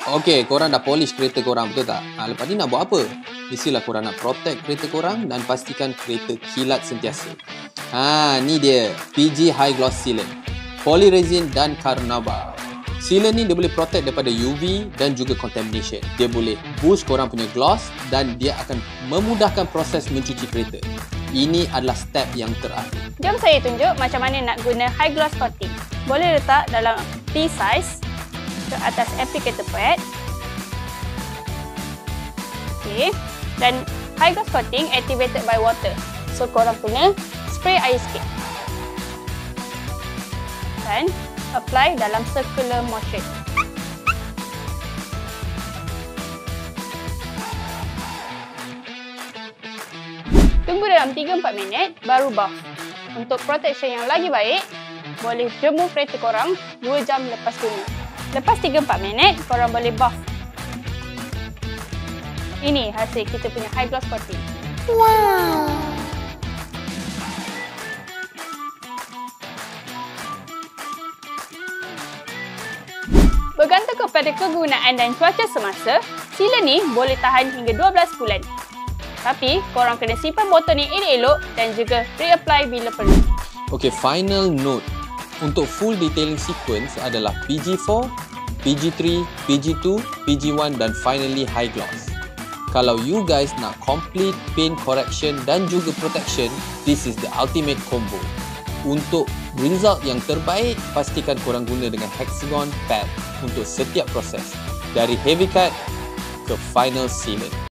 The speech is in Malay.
Okey, korang dah polish kereta korang, betul tak? Lepas ni nak buat apa? Mestilah korang nak protect kereta korang dan pastikan kereta kilat sentiasa. Ni dia. PG High Gloss Sealant. Polyresin dan Carnauba. Sealant ni dia boleh protect daripada UV dan juga contamination. Dia boleh boost korang punya gloss dan dia akan memudahkan proses mencuci kereta. Ini adalah step yang terakhir. Jom saya tunjuk macam mana nak guna high gloss coating. Boleh letak dalam P-size ke atas applicator pad. Okey. Dan high gloss coating activated by water. So korang kena spray air sikit. Dan apply dalam circular motion. Tunggu dalam 3-4 minit baru buff. Untuk protection yang lagi baik, boleh jemur kereta korang 2 jam lepas guna. Lepas 3-4 minit, korang boleh buff. Ini hasil kita punya high gloss coating. Wow! Bergantung kepada kegunaan dan cuaca semasa, sealant ni boleh tahan hingga 12 bulan. Tapi, korang kena simpan botol ni elok-elok dan juga reapply bila perlu. Okey, final note. Untuk full detailing sequence adalah PG4, PG3, PG2, PG1 dan finally high gloss. Kalau you guys nak complete paint correction dan juga protection, this is the ultimate combo. Untuk result yang terbaik, pastikan korang guna dengan hexagon pad untuk setiap proses. Dari heavy cut ke final sealant.